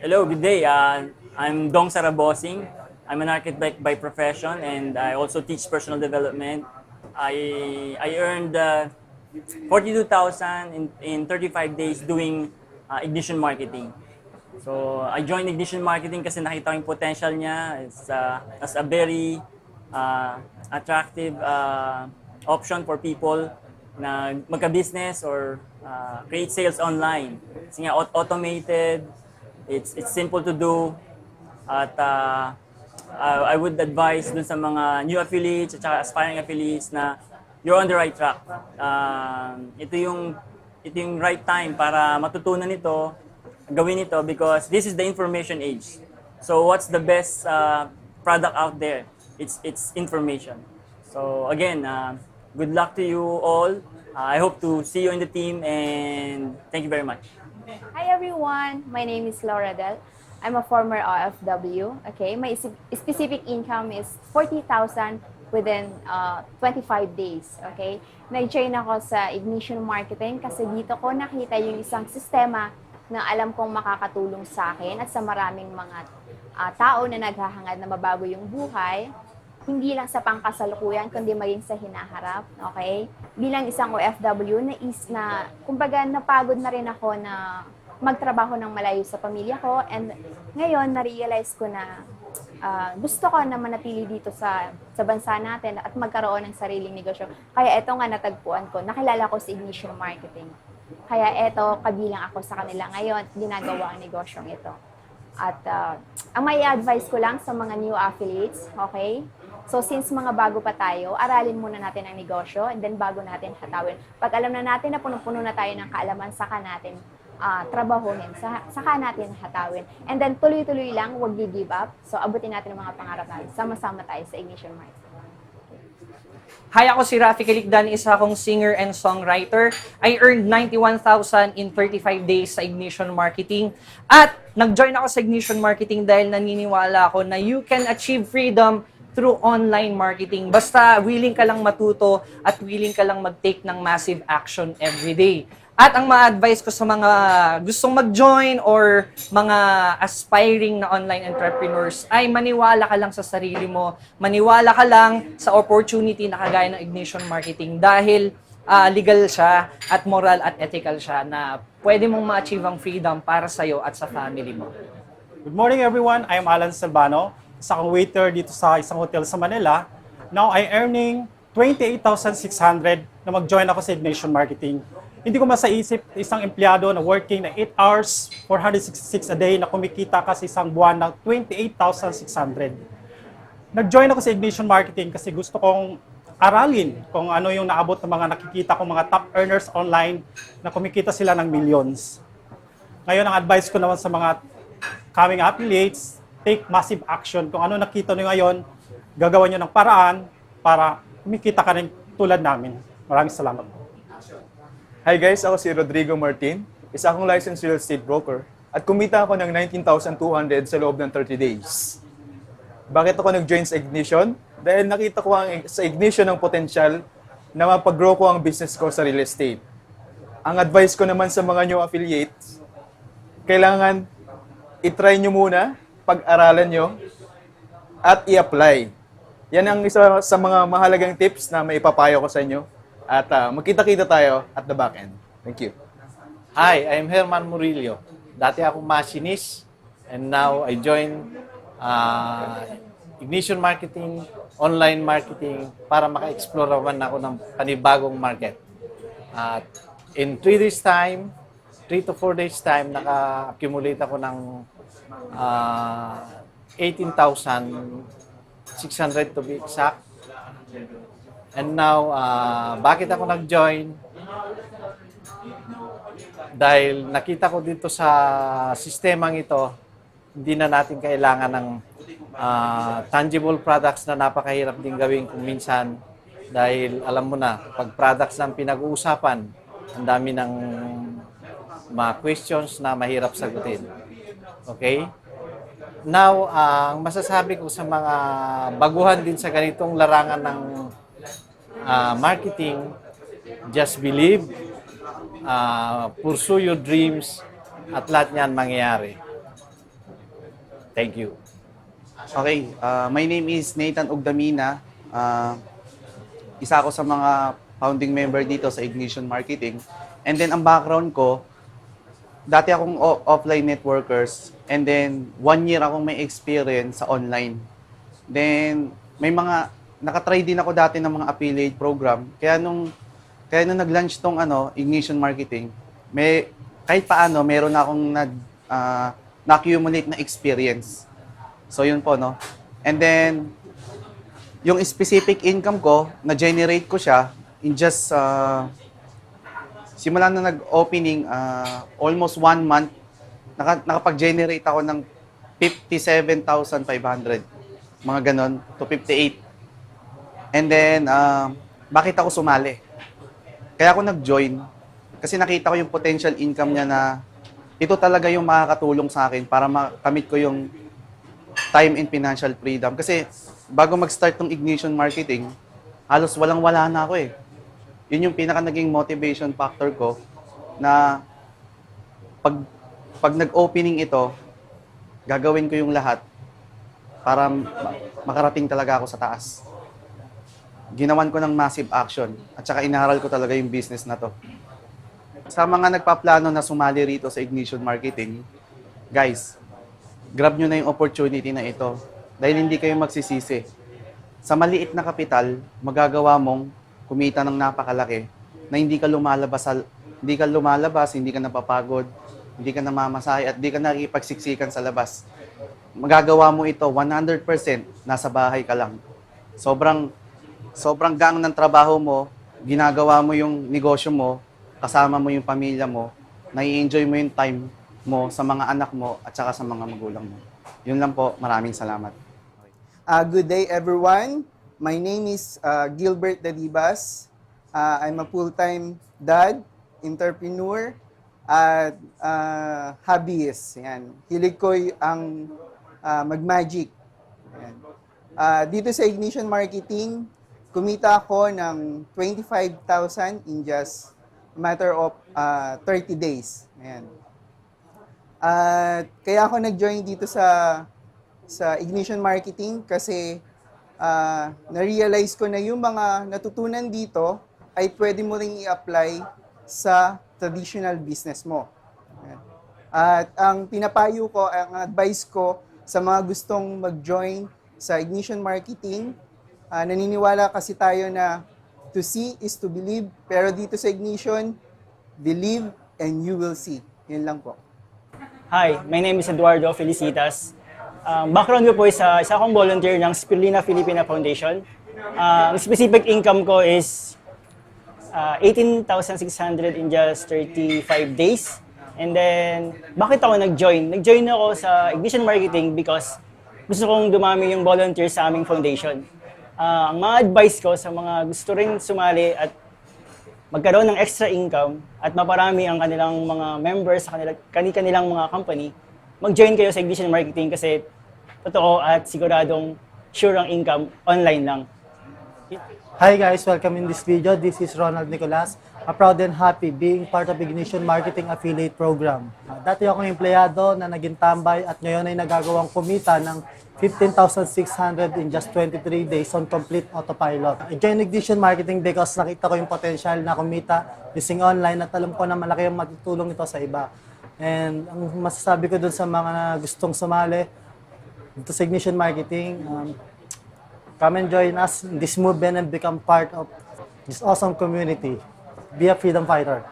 Hello, good day. I'm Dong Sarabosing. I'm an architect by profession and I also teach personal development. I earned 42,000 in 35 days doing Ignition Marketing. So I joined Ignition Marketing kasi nakita ko yung potential niya as a very attractive option for people na magka-business or create sales online. Kasi nga automated, it's simple to do at I would advise dun sa mga new affiliates at saka aspiring affiliates na you're on the right track. Ito yung right time para matutunan ito, gawin ito because this is the information age. So what's the best product out there? It's information. So again, good luck to you all. I hope to see you in the team and thank you very much. Hi everyone, my name is Laura Del. I'm a former OFW. Okay, my specific income is 40,000 within 25 days. Okay, nag-join ako sa Ignition Marketing kasi dito ko nakita yung isang sistema na alam kong makakatulong sa akin at sa maraming mga tao na naghahangad na mabago yung buhay. Hindi lang sa pangkasalukuyan, kundi maging sa hinaharap, okay? Bilang isang OFW, kumbaga napagod na rin ako na magtrabaho ng malayo sa pamilya ko and ngayon na-realize ko na gusto ko na manatili dito sa bansa natin at magkaroon ng sariling negosyo. Kaya eto nga natagpuan ko, nakilala ko si Ignition Marketing. Kaya eto, kabilang ako sa kanila ngayon, ginagawa ang negosyong ito. At ang may advice ko lang sa mga new affiliates, okay? So since mga bago pa tayo, aralin muna natin ang negosyo and then bago natin hatawin. Pag alam na natin na punong-puno na tayo ng kaalaman, saka natin trabahuhin, saka natin hatawin. And then tuloy-tuloy lang, huwag give up. So abutin natin ang mga pangarap natin. Sama-sama tayo sa Ignition Marketing. Hi, ako si Rafi Calicdan, isa akong singer and songwriter. I earned 91,000 in 35 days sa Ignition Marketing. At nag-join ako sa Ignition Marketing dahil naniniwala ako na you can achieve freedom through online marketing. Basta willing ka lang matuto at willing ka lang mag-take ng massive action every day. At ang ma-advise ko sa mga gustong mag-join or mga aspiring na online entrepreneurs ay maniwala ka lang sa sarili mo. Maniwala ka lang sa opportunity na kagaya ng Ignition Marketing dahil legal siya at moral at ethical siya na pwede mong ma-achieve ang freedom para sa'yo at sa family mo. Good morning everyone, I am Alan Salvano. Isa akong waiter dito sa isang hotel sa Manila. Now, I'm earning 28,600 na mag-join ako sa Ignition Marketing. Hindi ko masaisip isang empleyado na working na 8 hours, 466 a day na kumikita kasi isang buwan ng 28,600. Nag-join ako sa Ignition Marketing kasi gusto kong aralin kung ano yung naabot ng mga nakikita kong mga top earners online na kumikita sila ng millions. Ngayon, ang advice ko naman sa mga coming affiliates, take massive action. Kung ano nakita nyo ngayon, gagawa nyo ng paraan para kumikita ka rin tulad namin. Maraming salamat. Hi guys, ako si Rodrigo Martin, isa akong licensed real estate broker at kumita ako ng 19,200 sa loob ng 30 days. Bakit ako nag-join sa Ignition? Dahil nakita ko sa Ignition ang potensyal na mapag-grow ko ang business ko sa real estate. Ang advice ko naman sa mga new affiliates, kailangan itry nyo muna, pag-aralan nyo, at i-apply. Yan ang isa sa mga mahalagang tips na may ipapayo ko sa inyo. At magkita-kita tayo at the back end. Thank you. Hi, I'm Herman Murillo. Dati akong machinist and now I join Ignition Marketing, online marketing para maka-explore naman ako ng panibagong market. At in 3 days time, 3 to 4 days time, naka-accumulate ako ng 18,600 to be exact. And now, bakit ako nag-join? Dahil nakita ko dito sa sistemang ito, hindi na natin kailangan ng tangible products na napakahirap din gawin kung minsan. Dahil alam mo na, pag products ng pinag-uusapan, ang dami ng mga questions na mahirap sagutin. Okay? Now, ang masasabi ko sa mga baguhan din sa ganitong larangan ng marketing, just believe, pursue your dreams, at lahat niyan mangyayari. Thank you. Okay, my name is Nathan Ugdamina. Isa ako sa mga founding member dito sa Ignition Marketing. And then ang background ko, dati akong offline networkers and then 1 year akong may experience sa online. Then may mga nakatry din ako dati ng mga affiliate program. Kaya nung nag-launch tong Ignition Marketing, kahit paano meron na akong na-accumulate na experience. So yun po, no. And then yung specific income ko, na-generate ko siya in just simula na nag-opening, almost 1 month, nakapag-generate ako ng 57,500. Mga ganon, to 58. And then, bakit ako sumali? Kaya ako nag-join, kasi nakita ko yung potential income niya na ito talaga yung makakatulong sa akin para makamit ko yung time and financial freedom. Kasi bago mag-start ng Ignition Marketing, halos walang-wala na ako eh. Yun yung pinaka naging motivation factor ko na pag nag-opening ito, gagawin ko yung lahat para makarating talaga ako sa taas. Ginawan ko ng massive action at saka inaral ko talaga yung business na to. Sa mga nagpaplano na sumali rito sa Ignition Marketing, guys, grab nyo na yung opportunity na ito dahil hindi kayo magsisisi. Sa maliit na kapital, magagawa mong kumita ng napakalaki na hindi ka lumalabas, hindi ka napapagod, hindi ka namamasahe at hindi ka nakikipagsiksikan sa labas. Magagawa mo ito 100% nasa bahay ka lang. Sobrang gang ng trabaho mo, ginagawa mo yung negosyo mo, kasama mo yung pamilya mo, nai-enjoy mo yung time mo sa mga anak mo at saka sa mga magulang mo. Yun lang po, maraming salamat. Good day, everyone. My name is Gilbert Dadibas. I'm a full-time dad, entrepreneur, at hobbyist. Yan. Hilig ko ang mag-magic. Yan. Dito sa Ignition Marketing, kumita ako ng 25,000 in just a matter of 30 days. Yan. Kaya ako nag-join dito sa Ignition Marketing kasi na-realize ko na yung mga natutunan dito ay pwede mo ring i-apply sa traditional business mo. At ang pinapayo ko, ang advice ko sa mga gustong mag-join sa Ignition Marketing, naniniwala kasi tayo na to see is to believe, pero dito sa Ignition, believe and you will see. Yun lang po. Hi, my name is Eduardo Felicitas. Background ko po is isa akong volunteer ng Spirulina Filipina Foundation. Ang specific income ko is 18,600 in just 35 days. And then, bakit ako nag-join? Nag-join ako sa Ignition Marketing because gusto kong dumami yung volunteer sa aming foundation. Ang mga advice ko sa mga gusto rin sumali at magkaroon ng extra income at maparami ang kanilang mga members sa kanilang mga company, mag-join kayo sa Ignition Marketing kasi totoo at siguradong sure ang income online lang. Hi guys, welcome in this video. This is Ronald Nicolas, a proud and happy being part of Ignition Marketing Affiliate Program. Dati akong empleyado na naging tambay at ngayon ay nagagawang kumita ng 15,600 in just 23 days on complete autopilot. I joined Ignition Marketing because nakita ko yung potential na kumita using online at alam ko na malaki ang matutulong ito sa iba. And ang masasabi ko dun sa mga gustong sumali dito sa Ignition Marketing, come and join us in this movement and become part of this awesome community. Be a freedom fighter.